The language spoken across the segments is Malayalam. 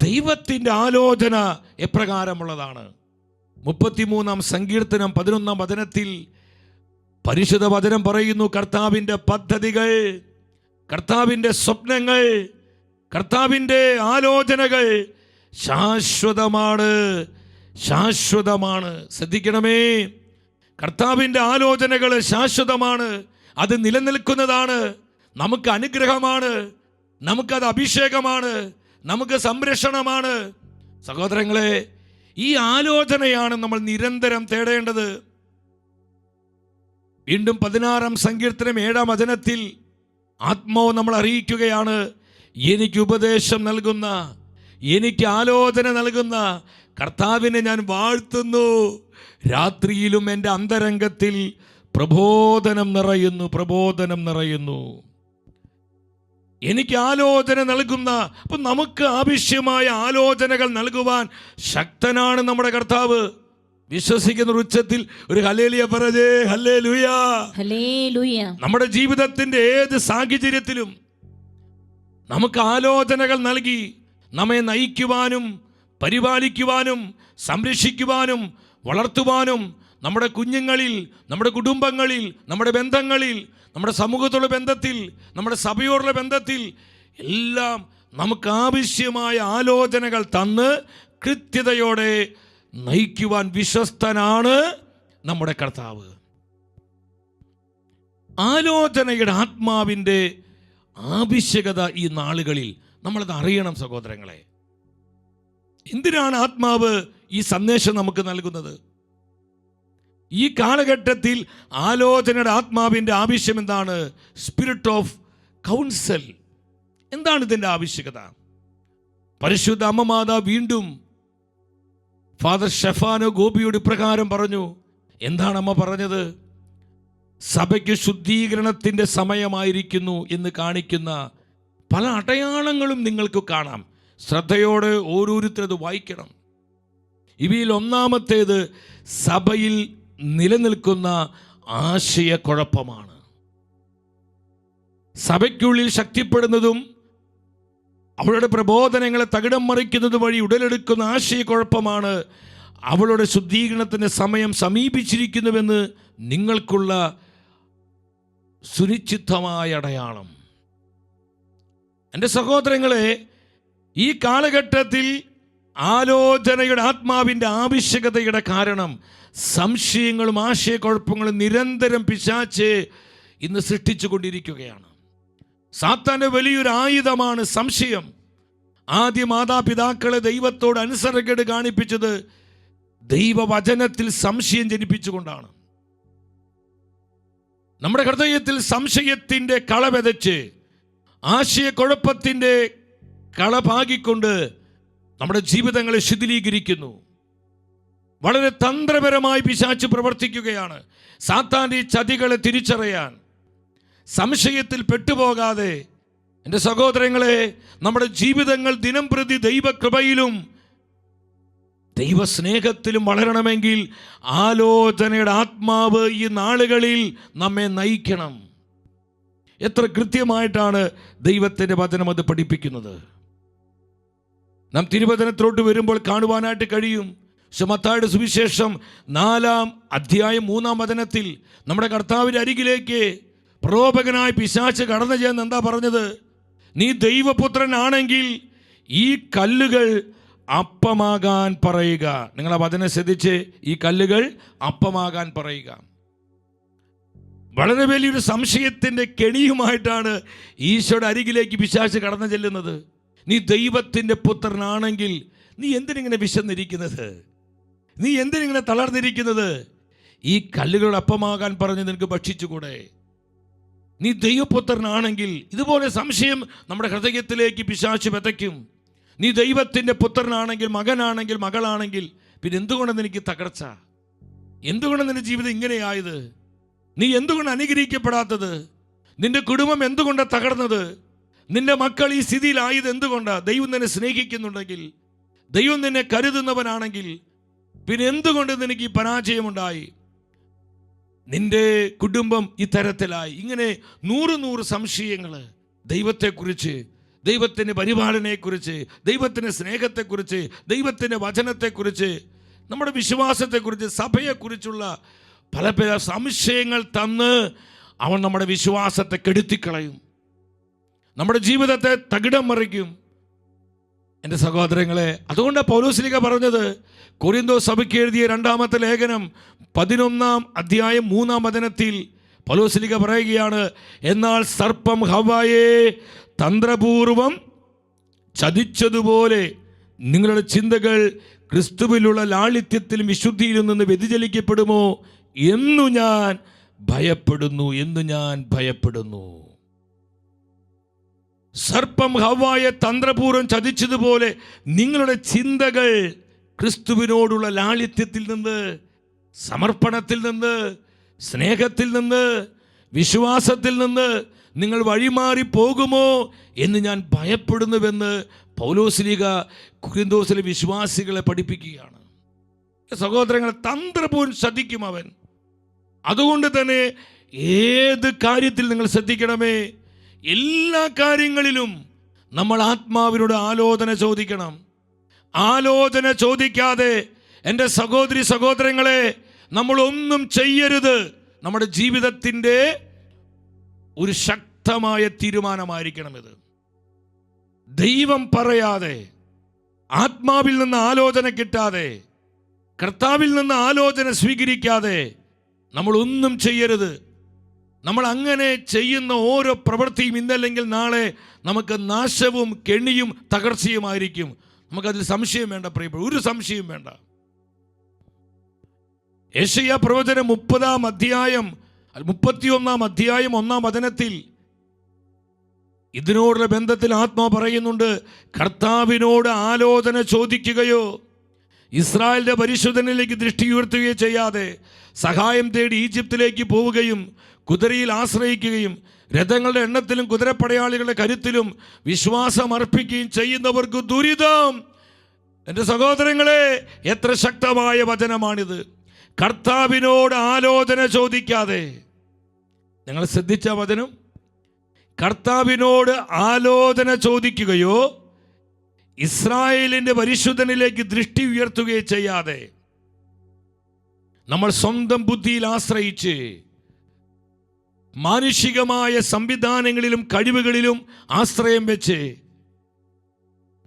ദൈവത്തിൻ്റെ ആലോചന എപ്രകാരമുള്ളതാണ്? 33-ാം സങ്കീർത്തനം 11-ാം വചനത്തിൽ പരിശുദ്ധ വചനം പറയുന്നു, കർത്താവിൻ്റെ പദ്ധതികൾ, കർത്താവിൻ്റെ സ്വപ്നങ്ങൾ, കർത്താവിൻ്റെ ആലോചനകൾ ശാശ്വതമാണ്, ശാശ്വതമാണ്. ശ്രദ്ധിക്കണമേ, കർത്താവിൻ്റെ ആലോചനകൾ ശാശ്വതമാണ്, അത് നിലനിൽക്കുന്നതാണ്, നമുക്ക് അനുഗ്രഹമാണ്, നമുക്കത് അഭിഷേകമാണ്, നമുക്ക് സംരക്ഷണമാണ്. സഹോദരങ്ങളെ, ഈ ആലോചനയാണ് നമ്മൾ നിരന്തരം തേടേണ്ടത്. വീണ്ടും 16-ാം സങ്കീർത്തനം 7-ാം വചനത്തിൽ ആത്മാവ് നമ്മൾ അറിയിക്കുകയാണ്, എനിക്ക് ഉപദേശം നൽകുന്ന, എനിക്ക് ആലോചന നൽകുന്ന കർത്താവിനെ ഞാൻ വാഴ്ത്തുന്നു. രാത്രിയിലും എൻ്റെ അന്തരംഗത്തിൽ പ്രബോധനം നിറയുന്നു, പ്രബോധനം നിറയുന്നു. എനിക്ക് ആലോചന നൽകുന്ന, അപ്പം നമുക്ക് ആവശ്യമായ ആലോചനകൾ നൽകുവാൻ ശക്തനാണ് നമ്മുടെ കർത്താവ്. വിശ്വസിക്കുന്ന ഉച്ചത്തിൽ ഒരു ഹല്ലേലൂയ പറയേ, ഹല്ലേലൂയ, ഹല്ലേലൂയ. നമ്മുടെ ജീവിതത്തിന്റെ ഏത് സാഹചര്യത്തിലും നമുക്ക് ആലോചനകൾ നൽകി നമ്മെ നയിക്കുവാനും പരിപാലിക്കുവാനും സംരക്ഷിക്കുവാനും വളർത്തുവാനും, നമ്മുടെ കുഞ്ഞുങ്ങളിൽ, നമ്മുടെ കുടുംബങ്ങളിൽ, നമ്മുടെ ബന്ധങ്ങളിൽ, നമ്മുടെ സമൂഹത്തോടുള്ള ബന്ധത്തിൽ, നമ്മുടെ സഭയോടുള്ള ബന്ധത്തിൽ എല്ലാം നമുക്ക് ആവശ്യമായ ആലോചനകൾ തന്ന് കൃത്യതയോടെ നയിക്കുവാൻ വിശ്വസ്തനാണ് നമ്മുടെ കർത്താവ്. ആലോചനയുടെ ആത്മാവിൻ്റെ ആവശ്യകത ഈ നാളുകളിൽ നമ്മളത് അറിയണം സഹോദരങ്ങളെ. എന്തിനാണ് ആത്മാവ് ഈ സന്ദേശം നമുക്ക് നൽകുന്നത്? ഈ കാലഘട്ടത്തിൽ ആലോചനയുടെ ആത്മാവിൻ്റെ ആവശ്യം എന്താണ്? Spirit of consul. എന്താണ് ഇതിൻ്റെ ആവശ്യകത? പരിശുദ്ധ അമ്മ മാതാ വീണ്ടും ഫാദർ ഷെഫാനോ ഗോപിയോട് ഇപ്രകാരം പറഞ്ഞു. എന്താണ് അമ്മ പറഞ്ഞത്? സഭയ്ക്ക് ശുദ്ധീകരണത്തിൻ്റെ സമയമായിരിക്കുന്നു എന്ന് കാണിക്കുന്ന പല അടയാളങ്ങളും നിങ്ങൾക്ക് കാണാം. ശ്രദ്ധയോടെ ഓരോരുത്തരത് വായിക്കണം. ഇവയിൽ ഒന്നാമത്തേത് സഭയിൽ നിലനിൽക്കുന്ന ആശയക്കുഴപ്പമാണ്. സഭയ്ക്കുള്ളിൽ ശക്തിപ്പെടുന്നതും അവളുടെ പ്രബോധനങ്ങളെ തകിടം മറിക്കുന്നത് വഴി ഉടലെടുക്കുന്ന ആശയക്കുഴപ്പമാണ് അവളുടെ ശുദ്ധീകരണത്തിൻ്റെ സമയം സമീപിച്ചിരിക്കുന്നുവെന്ന് നിങ്ങൾക്കുള്ള സുനിശ്ചിതമായ അടയാളം. എൻ്റെ സഹോദരങ്ങളെ, ഈ കാലഘട്ടത്തിൽ ആലോചനയുടെ ആത്മാവിൻ്റെ ആവശ്യകതയുടെ കാരണം സംശയങ്ങളും ആശയക്കുഴപ്പങ്ങളും നിരന്തരം പിശാച് ഇന്ന് സൃഷ്ടിച്ചു കൊണ്ടിരിക്കുകയാണ്. സാത്താൻ്റെ വലിയൊരു ആയുധമാണ് സംശയം. ആദ്യ മാതാപിതാക്കളെ ദൈവത്തോട് അനുസരണക്കേട് കാണിപ്പിച്ചത് ദൈവവചനത്തിൽ സംശയം ജനിപ്പിച്ചുകൊണ്ടാണ്. നമ്മുടെ ഹൃദയത്തിൽ സംശയത്തിൻ്റെ കള വിതച്ച് ആശയക്കുഴപ്പത്തിൻ്റെ കള പാകിക്കൊണ്ട് നമ്മുടെ ജീവിതങ്ങളെ ശിഥിലീകരിക്കുന്നു. വളരെ തന്ത്രപരമായി പിശാച് പ്രവർത്തിക്കുകയാണ്. സാത്താൻ്റെ ഈ ചതികളെ തിരിച്ചറിയാൻ സംശയത്തിൽ പെട്ടുപോകാതെ എൻ്റെ സഹോദരങ്ങളെ, നമ്മുടെ ജീവിതങ്ങൾ ദിനം പ്രതി ദൈവകൃപയിലും ദൈവസ്നേഹത്തിലും വളരണമെങ്കിൽ ആലോചനയുടെ ആത്മാവ് ഈ നാളുകളിൽ നമ്മെ നയിക്കണം. എത്ര കൃത്യമായിട്ടാണ് ദൈവത്തിൻ്റെ വചനം അത് പഠിപ്പിക്കുന്നത്. നാം തിരുവചനത്തിലോട്ട് വരുമ്പോൾ കാണുവാനായിട്ട് കഴിയും. മത്തായിയുടെ സുവിശേഷം 4-ാം അധ്യായം 3-ാം വചനത്തിൽ നമ്മുടെ കർത്താവിൻ്റെ അരികിലേക്ക് പ്രലോഭകനായ പിശാച് കടന്നു ചെന്ന് എന്താ പറഞ്ഞത്? നീ ദൈവപുത്രനാണെങ്കിൽ ഈ കല്ലുകൾ അപ്പമാകാൻ പറയുക. നിങ്ങൾ ആ വചനം ശ്രദ്ധിച്ച്, ഈ കല്ലുകൾ അപ്പമാകാൻ പറയുക. വളരെ വലിയൊരു സംശയത്തിൻ്റെ കെണിയുമായിട്ടാണ് ഈശോയുടെ അരികിലേക്ക് പിശാച് കടന്നു ചെല്ലുന്നത്. നീ ദൈവത്തിൻ്റെ പുത്രനാണെങ്കിൽ നീ എന്തിനിങ്ങനെ വിശന്നിരിക്കുന്നത്? നീ എന്തിനിങ്ങനെ തളർന്നിരിക്കുന്നത്? ഈ കല്ലുകൾ അപ്പമാകാൻ പറഞ്ഞ് നിനക്ക് ഭക്ഷിച്ചുകൂടെ? നീ ദൈവപുത്രനാണെങ്കിൽ. ഇതുപോലെ സംശയം നമ്മുടെ ഹൃദയത്തിലേക്ക് പിശാച് വിതയ്ക്കും. നീ ദൈവത്തിൻ്റെ പുത്രനാണെങ്കിൽ, മകനാണെങ്കിൽ, മകളാണെങ്കിൽ പിന്നെ എന്തുകൊണ്ട് നിനക്ക് തകർച്ച? എന്തുകൊണ്ട് നിന്റെ ജീവിതം ഇങ്ങനെയായത്? നീ എന്തുകൊണ്ട് അനുഗ്രഹിക്കപ്പെടാത്തത്? നിന്റെ കുടുംബം എന്തുകൊണ്ട് തകർന്നത്? നിന്റെ മക്കൾ ഈ സ്ഥിതിയിലായത് എന്തുകൊണ്ടാണ്? ദൈവം നിന്നെ സ്നേഹിക്കുന്നുണ്ടെങ്കിൽ, ദൈവം നിന്നെ കരുതുന്നവനാണെങ്കിൽ പിന്നെ എന്തുകൊണ്ട് നിനക്ക് ഈ പരാജയമുണ്ടായി? നിന്റെ കുടുംബം ഇത്തരത്തിലായി. ഇങ്ങനെ 100 സംശയങ്ങൾ ദൈവത്തെക്കുറിച്ച്, ദൈവത്തിൻ്റെ പരിപാലനയെക്കുറിച്ച്, ദൈവത്തിൻ്റെ സ്നേഹത്തെക്കുറിച്ച്, ദൈവത്തിൻ്റെ വചനത്തെക്കുറിച്ച്, നമ്മുടെ വിശ്വാസത്തെക്കുറിച്ച്, സഭയെക്കുറിച്ചുള്ള പല പല സംശയങ്ങൾ തന്ന് അവൻ നമ്മുടെ വിശ്വാസത്തെ കെടുത്തിക്കളയും, നമ്മുടെ ജീവിതത്തെ തകിടം മറിക്കും. എൻ്റെ സഹോദരങ്ങളെ, അതുകൊണ്ടാണ് പൗലോസ്ലീഹ പറഞ്ഞത്, കൊരിന്തോസ് സഭയ്ക്ക് എഴുതിയ 2-ാമത്തെ ലേഖനം 11-ാം അധ്യായം 3-ാം വചനത്തിൽ പൗലോസ്ലീഹ പറയുകയാണ്, എന്നാൽ സർപ്പം ഹവ്വായെ തന്ത്രപൂർവം ചതിച്ചതുപോലെ നിങ്ങളുടെ ചിന്തകൾ ക്രിസ്തുവിലുള്ള ലാളിത്യത്തിലും വിശുദ്ധിയിലും നിന്ന് വ്യതിചലിക്കപ്പെടുമോ എന്നു ഞാൻ ഭയപ്പെടുന്നു. സർപ്പം ഹവ്വായെ തന്ത്രപൂർവ്വം ചതിച്ചതുപോലെ നിങ്ങളുടെ ചിന്തകൾ ക്രിസ്തുവിനോടുള്ള ലാളിത്യത്തിൽ നിന്ന്, സമർപ്പണത്തിൽ നിന്ന്, സ്നേഹത്തിൽ നിന്ന്, വിശ്വാസത്തിൽ നിന്ന് നിങ്ങൾ വഴിമാറി പോകുമോ എന്ന് ഞാൻ ഭയപ്പെടുന്നുവെന്ന് പൗലോസ്ലീഹ കൊരിന്തോസിലെ വിശ്വാസികളെ പഠിപ്പിക്കുകയാണ്. സഹോദരങ്ങളെ, തന്ത്രപൂർവ്വം ശ്രദ്ധിക്കും അവൻ. അതുകൊണ്ട് തന്നെ ഏത് കാര്യത്തിൽ നിങ്ങൾ ശ്രദ്ധിക്കണമേ, എല്ലാ കാര്യങ്ങളിലും നമ്മൾ ആത്മാവിനോട് ആലോചന ചോദിക്കണം. ആലോചന ചോദിക്കാതെ എൻ്റെ സഹോദരി സഹോദരങ്ങളെ നമ്മളൊന്നും ചെയ്യരുത്. നമ്മുടെ ജീവിതത്തിൻ്റെ ഒരു ശക്തമായ തീരുമാനമായിരിക്കണം ഇത്. ദൈവം പറയാതെ, ആത്മാവിൽ നിന്ന് ആലോചന കിട്ടാതെ, കർത്താവിൽ നിന്ന് ആലോചന സ്വീകരിക്കാതെ നമ്മളൊന്നും ചെയ്യരുത്. നമ്മൾ അങ്ങനെ ചെയ്യുന്ന ഓരോ പ്രവൃത്തിയും ഇന്നല്ലെങ്കിൽ നാളെ നമുക്ക് നാശവും കെണിയും തകർച്ചയുമായിരിക്കും. നമുക്കതിൽ സംശയം വേണ്ട പ്രിയപ്പെട്ട, ഒരു സംശയം വേണ്ട. യെശയ്യാ പ്രവചനം 31-ാം അധ്യായം 1-ാം വചനത്തിൽ ഇതിനോടുള്ള ബന്ധത്തിൽ ആത്മാവ് പറയുന്നുണ്ട്, കർത്താവിനോട് ആലോചന ചോദിക്കുകയോ ഇസ്രായേലിന്റെ പരിശുദ്ധനിലേക്ക് ദൃഷ്ടി ഉയർത്തുകയോ ചെയ്യാതെ സഹായം തേടി ഈജിപ്തിലേക്ക് പോവുകയും കുതിരയിൽ ആശ്രയിക്കുകയും രഥങ്ങളുടെ എണ്ണത്തിലും കുതിരപ്പടയാളികളുടെ കരുത്തിലും വിശ്വാസം അർപ്പിക്കുകയും ചെയ്യുന്നവർക്ക് ദുരിതം. എൻ്റെ സഹോദരങ്ങളെ, എത്ര ശക്തമായ വചനമാണിത്. കർത്താവിനോട് ആലോചന ചോദിക്കാതെ, നിങ്ങൾ ശ്രദ്ധിച്ച വചനം, കർത്താവിനോട് ആലോചന ചോദിക്കുകയോ ഇസ്രായേലിന്റെ പരിശുദ്ധനിലേക്ക് ദൃഷ്ടി ഉയർത്തുകയോ ചെയ്യാതെ നമ്മൾ സ്വന്തം ബുദ്ധിയിൽ ആശ്രയിച്ച് മാനുഷികമായ സംവിധാനങ്ങളിലും കഴിവുകളിലും ആശ്രയം വെച്ച്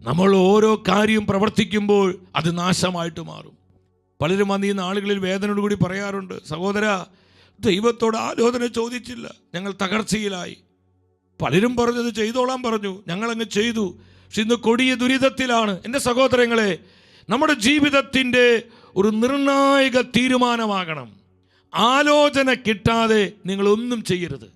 നമ്മൾ ഓരോ കാര്യം പ്രവർത്തിക്കുമ്പോൾ അത് നാശമായിട്ട് മാറും. പലരും വന്ന് ഈ നാളുകളിൽ വേദനയോട് കൂടി പറയാറുണ്ട്, സഹോദര, ദൈവത്തോട് ആലോചന ചോദിച്ചില്ല, ഞങ്ങൾ തകർച്ചയിലായി. പലരും പറഞ്ഞത് ചെയ്തോളാൻ പറഞ്ഞു, ഞങ്ങളങ്ങ് ചെയ്തു, പക്ഷെ ഇന്ന് കൊടിയ ദുരിതത്തിലാണ്. എൻ്റെ സഹോദരങ്ങളെ, നമ്മുടെ ജീവിതത്തിൻ്റെ ഒരു നിർണായക തീരുമാനമാകണം, ആലോചന കിട്ടാതെ നിങ്ങളൊന്നും ചെയ്യരുത്.